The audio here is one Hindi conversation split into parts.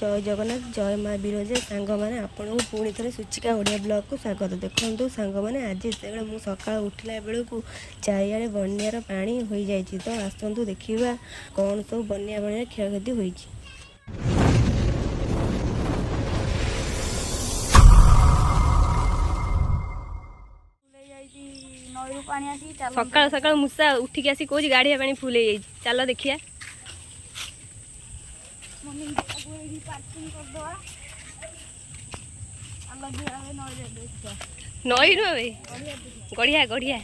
जय जगन्नाथ जय माँ विरजा सांग मैंने आपन को पुणी थे सूचिका ओडिया ब्लॉग को स्वागत। देखो सांग मैंने आज जो मुझे सका उठला बेलू चारिड़े बन्यार पानी हो जाए तो आसतु देखा कौन सब बन्या बन्या क्षयक्षति हो। सकाल सकाल मूसा उठिक आसी कौन गाड़िया पानी फुल हो जाए चल देखिए नई नु गढ़िया गढ़िया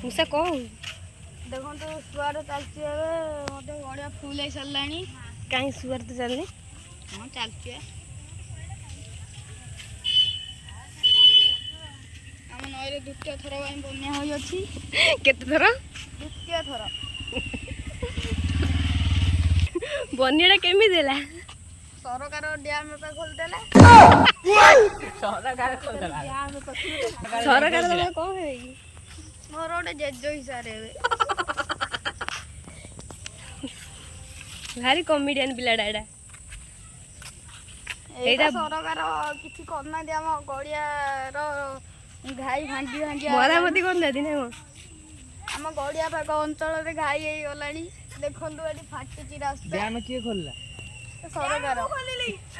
मूसा कौन देखो तो सुआर चलती मत गड़िया फुल हो सारा कहीं सुअर तो चलनी हाँ चलती आम नई द्वितीय थर बन्या होती केते थर द्वितीय थर बन्या केमी देला सरकार डैम पे खोलदेला सरकार कौन है मोर गोटे जेज हिसाब भारी कॉमेडियन पिलाटा एटा सरकार किसी करना आम गड़ियार घाई भांगी भांगी मरामती करना आम गड़िया पाग अंचल घाई हो गला देखु ये फाटुची रास्ता डैम किए खोलला सरकार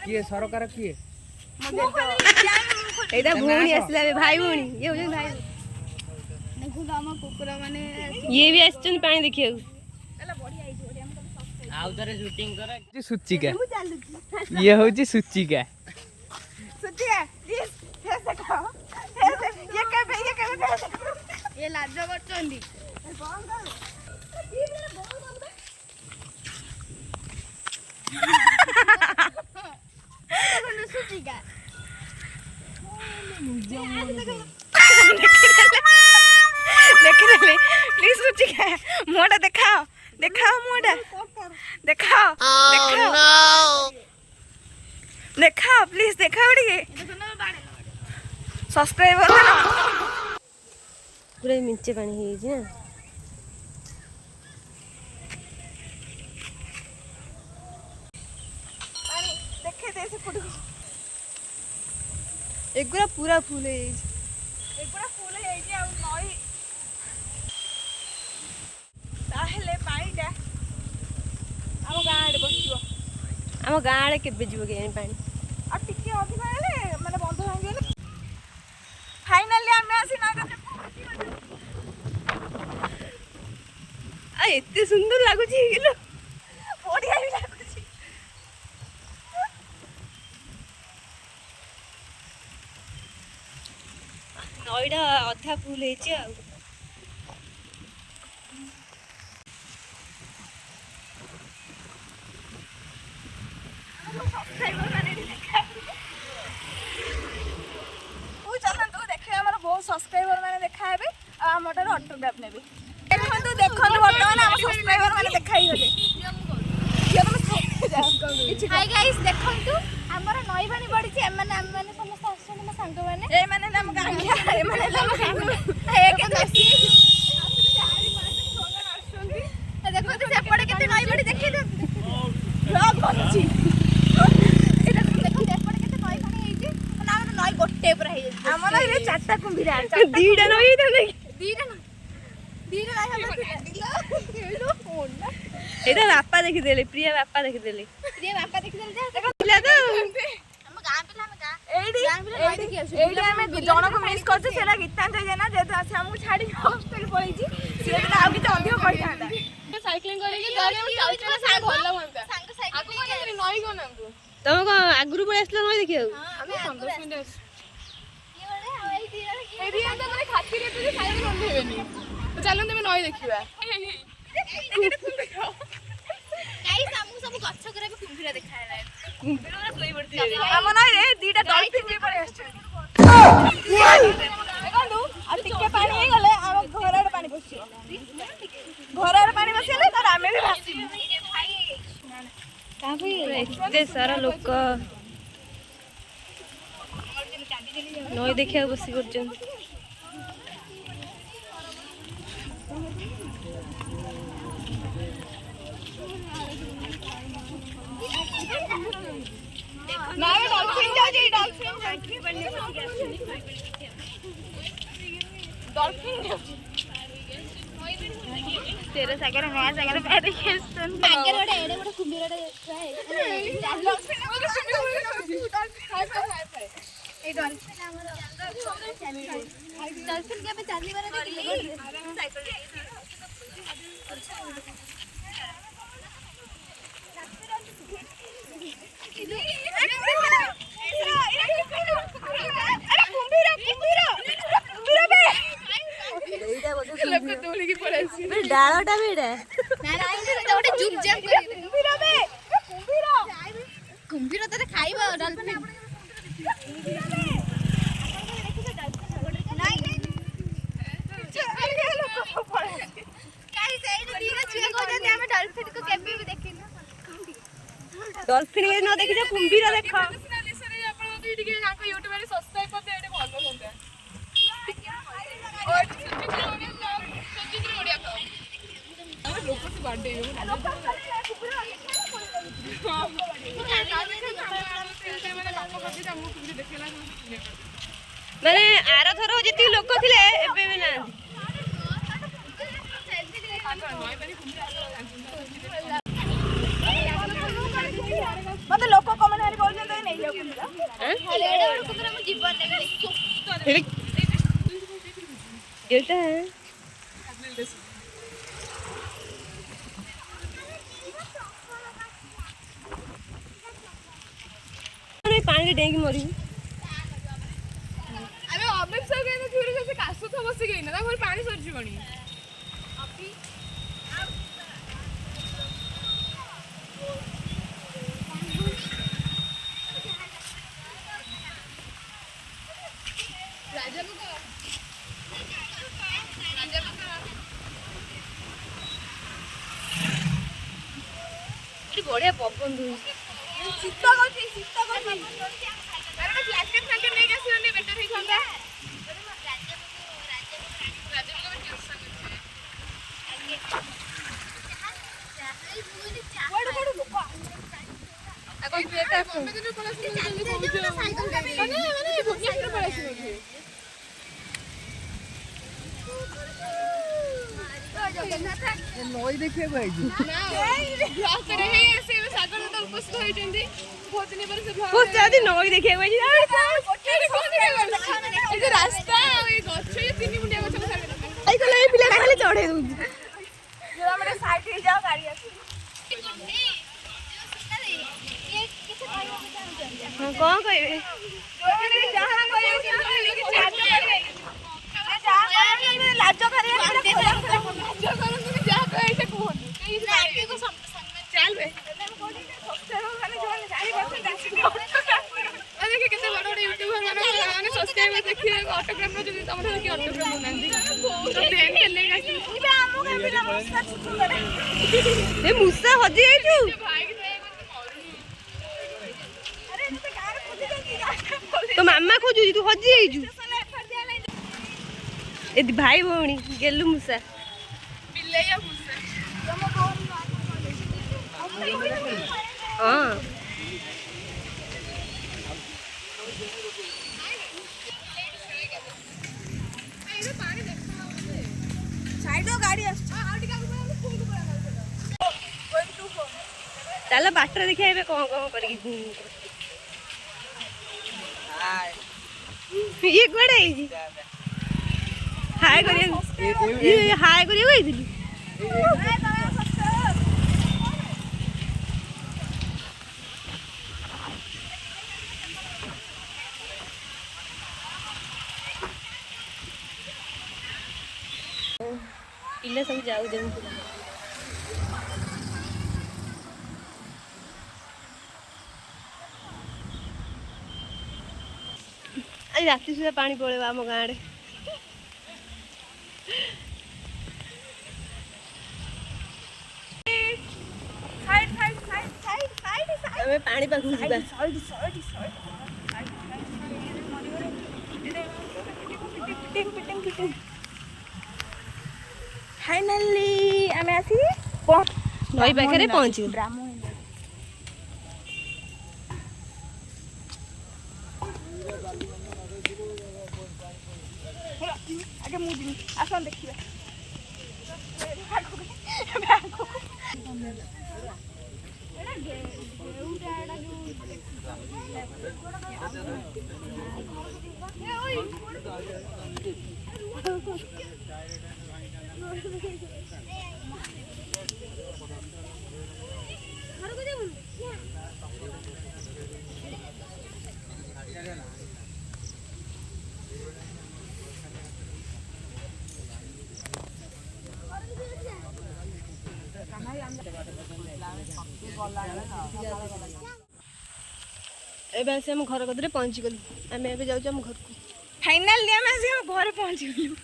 किए सरकार किए एटा भूणी आसला भाई भूणी ये हो भाई देखु आम कुकुरा माने ये भी आछन पानी देखियो आउदरे शूटिंग करे सुचिका ये होची सुचिका सुचिका ये लाज करचंदी सुचिका देखिले प्लीज सुचिका मोटा देखाओ देखाओ मोटा देखाओ देखाओ देखाओ प्लीज देखाओ टिके सब्सक्राइब कर ना पूरा मिंचे पानी हो ना देखे दे से फोटो एगुरा पूरा फुल हो एगुड़ा फुल हो नई ताहेले पानीटा आम गाँव बसो आम गाँव केबे जीव के पानी आ टिके अधिक हेले माने बंध भांगी गेले फाइनली आमे आसी ना आ एते सुंदर लागुची किलो बढ़िया भी लागुची नईटा अधा फुल हो सब्सक्राइबर माने देखा हेबे आ हमटार ऑटोग्राफ नेबे देखंतु देखंतु वर्तमान हम सब्सक्राइबर माने देखाई होले हाय गाइस देखंतु हमर नई पानी पड़ी छी हम माने समस्त आछन म संग माने ए माने हम गांगिया ए माने हम एक दसी देखो तो सेपड़े केते नई पड़ी देखि दे ब्लॉग बनछि एटा देखो सेपड़े केते नई पानी हेइ छी ना नई गोटे पर हेइ हमर रे चारटा कुंभीरा दीटा नई त नहीं दीटा ना हम दिलो फोन ना एटा बापा देखि देले प्रिया बापा देखि देले प्रिया बापा देखि देले देखिला तो हम गां पे हम गां एडी हम जण को मिस करछ सेला गीतांजय जेना जेत আছে हमहु छाडी हॉस्टल पळै छी से आ किते अधिक कहि थांदा साइक्लिंग करे कि गाड़ी में चाल चला साइड भल्ला मनता संग साइकिल आगु कोन नई कोन हमको तुम को आगुरु पळे आसलो नई देखियो हम 15 मिनिट ये बड़े हवाई तीर एडी हम तो माने खातिर तो साइड कोन देबेनी तो चलन तमे नई देखिबा गाइस हमहु सब गच्छ करे कुंभीरा देखायला कुंभीरा सोई पड़ती हम ना रे दीटा डॉल्फिन भी पड़े ନଈ ଦେଖିବାକୁ ବସି କରୁଛନ୍ତି। तेरे सागर मैं सागर पैर खेलते आगे रोडे एड़े बड़े कुंभीरडे छुआ है ए डॉल्फिन हमर डॉल्फिन के पे चाली बार देखले साइकिल डालटा भी कुंभीर तो खाइबा डॉल्फिन डॉल्फिन न देखी कुंभीर देख ମାନେ ଆର ଥର ଯେତିକି ଲୋକ ଥିଲେ ଏବେ ବି ନାହାନ୍ତି। ମତେ ଲୋକ କମେଣ୍ଟ କରୁଛନ୍ତି ନେଇ ଯାଉ जीवन ଏଇଟା ପାଣିରେ ଡେଇଁକି ମରିବି। ଆମେ ଅବିଶ୍ୱାସ କେମିତି ଥିରେ ସେ କାଶ ତ ବସି ଗଇନା ତା ଘରେ ପାଣି ସରିଯିବଣି। ବଢିଆ ପବନ ଦଉଛି। ଶୀତ କରୁଛି ବ୍ଲାଙ୍କେଟ ଫ୍ଲାଙ୍କେଟ ନେଇକି ଆସିଲେ ବେଟର ହେଇଥାନ୍ତା। ନଈ ଦେଖିବାକୁ ଆଇଛୁ ନଈ ଦେଖିବାକୁ ରାସ୍ତା ଗଛ ତିନି ମୁଣ୍ଡିଆ ଗଛ ପିଲାଟା ଖାଲି ଚଢେଇ ଦଉଛି। ହଁ କଣ କହିବେ? ଲାଜ କେତେ ବଡ ବଡ ୟୁଟ୍ୟୁବର ମାନେ ସବସ୍କ୍ରାଇବର ଦେଖିବେ ଅଟୋଗ୍ରାଫ ଯଦି ତମର କି ଅଟୋଗ୍ରାଫ ଏ ମୂଷା ହଜି ଯାଇଛୁ। ତୋ ମାମା ଖୋଜୁଛି ତୁ ହଜି ଯାଇଛୁ। ଏ ଭାଇ ଭଉଣୀ ଗେଲୁ ମୂଷା। ହଁ ଚାଲ ବାଟରେ ଦେଖିବା ଏବେ କଣ କଣ କରିକି ଇଏ କୁଆଡେ ହେଇଛି? ହାଏ କରିବାକୁ ହାଏ କରିବାକୁ ହେଇଥିଲି। ପିଲା ସବୁ ଯାଉଛନ୍ତି। ଆଜି ରାତି ସୁଦ୍ଧା ପାଣି ପଳେଇବ ଆମ ଗାଁ ଆଡେ। ଆମେ ପାଣି ପାଖକୁ ଯିବା। ଫାଇନାଲି ଆମେ ଆସି ନଈ ପାଖରେ ପହଞ୍ଚିବୁ। ଆଗେ ମୁଁ ଯିବି ଆସ ଦେଖିବା। ଏବେ ଆସି ଆମ ଘର କତିରେ ପହଞ୍ଚିଗଲୁ। ଆମେ ଏବେ ଯାଉଛୁ ଆମ ଘରକୁ। ଫାଇନାଲି ଆମେ ଆସି ଆମ ଘରେ ପହଞ୍ଚିଗଲୁ।